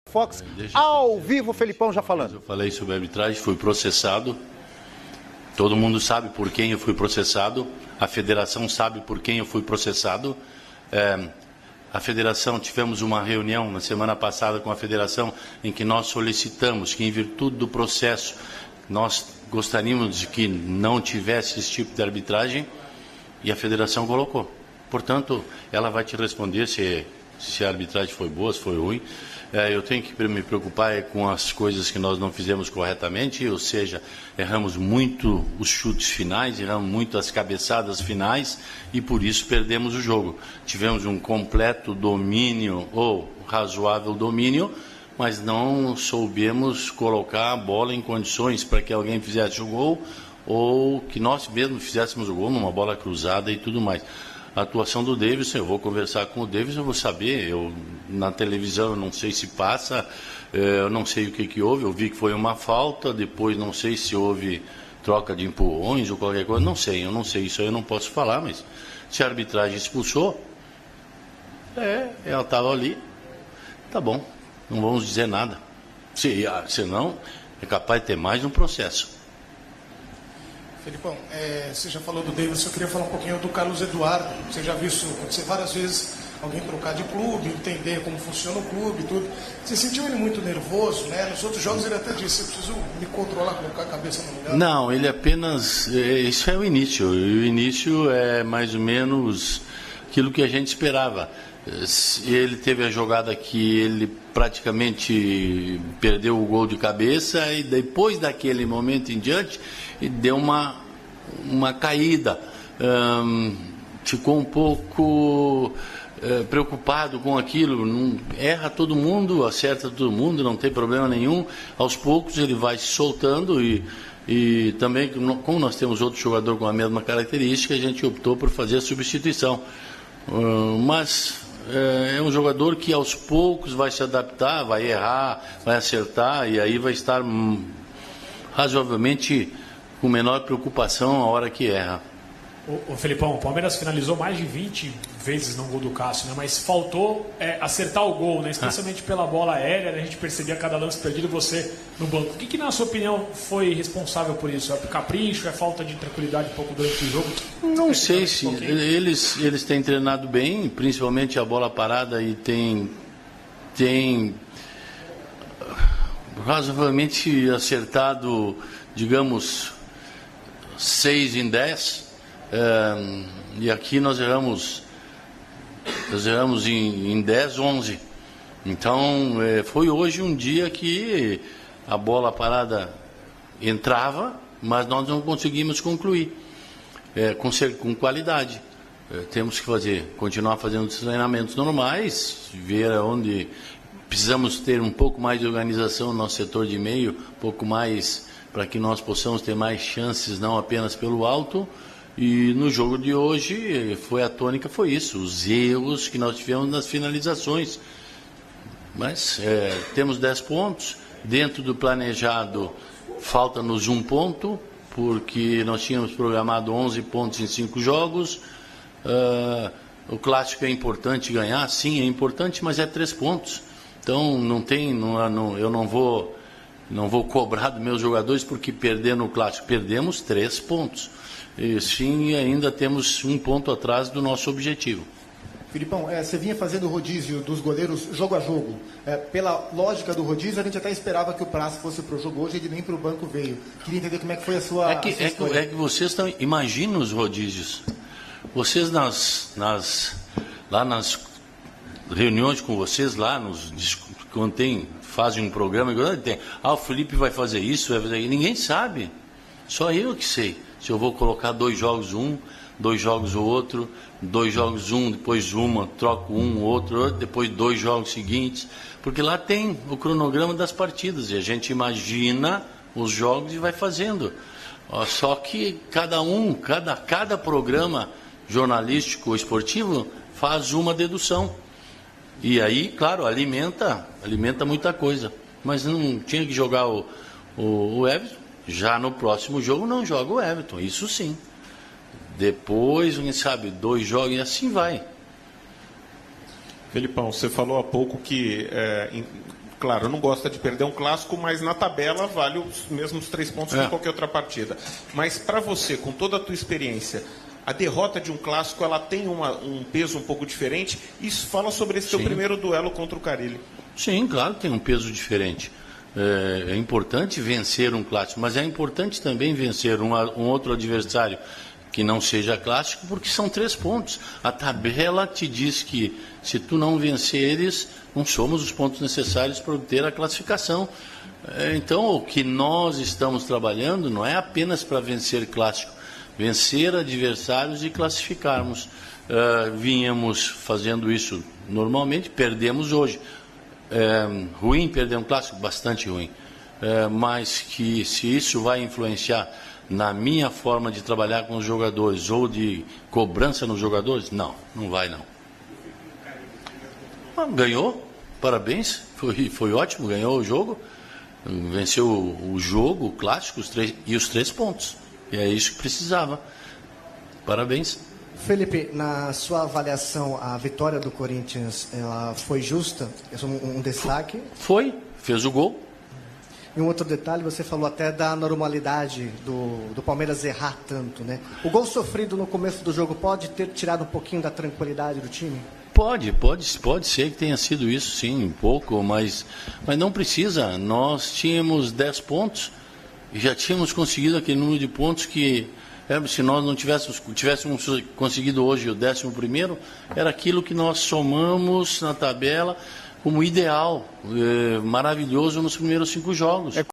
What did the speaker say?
Fox, ao vivo, Felipão já falando. Eu falei sobre a arbitragem, fui processado. Todo mundo sabe por quem eu fui processado. A federação sabe por quem eu fui processado. A federação, tivemos uma reunião na semana passada com a federação em que nós solicitamos que, em virtude do processo, nós gostaríamos de que não tivesse esse tipo de arbitragem e a federação colocou. Portanto, ela vai te responder se a arbitragem foi boa, se foi ruim. Eu tenho que me preocupar com as coisas que nós não fizemos corretamente, ou seja, erramos muito os chutes finais, erramos muito as cabeçadas finais e por isso perdemos o jogo. Tivemos um completo domínio ou razoável domínio, mas não soubemos colocar a bola em condições para que alguém fizesse o gol ou que nós mesmos fizéssemos o gol numa bola cruzada e tudo mais. A atuação do Davidson, eu vou conversar com o Davidson, eu vou saber, na televisão eu não sei se passa, eu não sei o que houve, eu vi que foi uma falta, depois não sei se houve troca de empurrões ou qualquer coisa, eu não sei, isso aí eu não posso falar, mas se a arbitragem expulsou, ela estava ali, tá bom, não vamos dizer nada, senão é capaz de ter mais um processo. Felipão, você já falou do Davidson, eu queria falar um pouquinho do Carlos Eduardo. Você já viu isso acontecer várias vezes, alguém trocar de clube, entender como funciona o clube e tudo. Você sentiu ele muito nervoso, né? Nos outros jogos ele até disse, eu preciso me controlar, colocar a cabeça no lugar. Não, ele apenas, isso é o início. O início é mais ou menos aquilo que a gente esperava. Ele teve a jogada que ele praticamente perdeu o gol de cabeça e depois daquele momento em diante deu uma caída, ficou um pouco preocupado com aquilo, erra todo mundo, acerta todo mundo, não tem problema nenhum, aos poucos ele vai se soltando e também, como nós temos outro jogador com a mesma característica, a gente optou por fazer a substituição, mas é um jogador que aos poucos vai se adaptar, vai errar, vai acertar e aí vai estar razoavelmente com menor preocupação a hora que erra. O Felipão, o Palmeiras finalizou mais de 20 vezes no gol do Cássio, né? Mas faltou acertar o gol, né? Especialmente pela bola aérea, a gente percebia cada lance perdido, você no banco. O que na sua opinião foi responsável por isso? É capricho, é falta de tranquilidade um pouco durante o jogo? Não sei se eles têm treinado bem, principalmente a bola parada e tem razoavelmente acertado, digamos, 6 em 10, e aqui nós erramos em 10, 11. Então, foi hoje um dia que a bola parada entrava, mas nós não conseguimos concluir com qualidade. Temos que continuar fazendo os treinamentos normais, ver onde precisamos ter um pouco mais de organização no nosso setor de meio, um pouco mais para que nós possamos ter mais chances, não apenas pelo alto. E no jogo de hoje, a tônica foi isso, os erros que nós tivemos nas finalizações. Mas temos 10 pontos, dentro do planejado falta-nos 1 ponto, porque nós tínhamos programado 11 pontos em 5 jogos. O clássico é importante ganhar, sim, é importante, mas é 3 pontos. Então eu não vou cobrar dos meus jogadores porque perder no clássico. Perdemos 3 pontos. E sim, ainda temos 1 ponto atrás do nosso objetivo. Filipão, você vinha fazendo o rodízio dos goleiros jogo a jogo. Pela lógica do rodízio, a gente até esperava que o Praça fosse para o jogo hoje, ele nem para o banco veio. Queria entender como é que foi a sua escolha. É que vocês estão... Imagina os rodízios. Vocês lá nas reuniões com vocês, quando fazem um programa, o Felipe vai fazer isso, vai fazer aquilo. Ninguém sabe. Só eu que sei. Se eu vou colocar 2 jogos 2 jogos o outro, 2 jogos depois troco outro, depois 2 jogos seguintes, porque lá tem o cronograma das partidas e a gente imagina os jogos e vai fazendo. Só que cada programa jornalístico ou esportivo faz uma dedução. E aí, claro, alimenta muita coisa. Mas não tinha que jogar o Everton. Já no próximo jogo não joga o Everton, isso sim. Depois, quem sabe, 2 jogos e assim vai. Felipão, você falou há pouco que claro, não gosta de perder um clássico, mas na tabela vale os mesmos 3 pontos que qualquer outra partida. Mas para você, com toda a tua experiência, a derrota de um clássico, ela tem um peso um pouco diferente. Isso fala sobre esse teu primeiro duelo contra o Carille. Sim, claro que tem um peso diferente. É importante vencer um clássico, mas é importante também vencer um outro adversário que não seja clássico, porque são 3 pontos. A tabela te diz que se tu não venceres, não somos os pontos necessários para obter a classificação. Então, o que nós estamos trabalhando não é apenas para vencer clássico, vencer adversários e classificarmos. Vínhamos fazendo isso normalmente, perdemos hoje. Ruim perder um clássico? Bastante ruim. Mas que se isso vai influenciar na minha forma de trabalhar com os jogadores ou de cobrança nos jogadores, não vai não. Ganhou, parabéns, foi ótimo, ganhou o jogo, venceu o jogo, o clássico, os 3 pontos. E é isso que precisava. Parabéns. Felipe, na sua avaliação, a vitória do Corinthians, ela foi justa? Esse é um destaque? Foi, fez o gol. E um outro detalhe, você falou até da normalidade do Palmeiras errar tanto, né? O gol sofrido no começo do jogo pode ter tirado um pouquinho da tranquilidade do time? Pode ser que tenha sido isso, sim, um pouco, mas não precisa. Nós tínhamos 10 pontos e já tínhamos conseguido aquele número de pontos que, se nós não tivéssemos conseguido hoje o 11º, era aquilo que nós somamos na tabela como ideal, maravilhoso nos primeiros 5 jogos.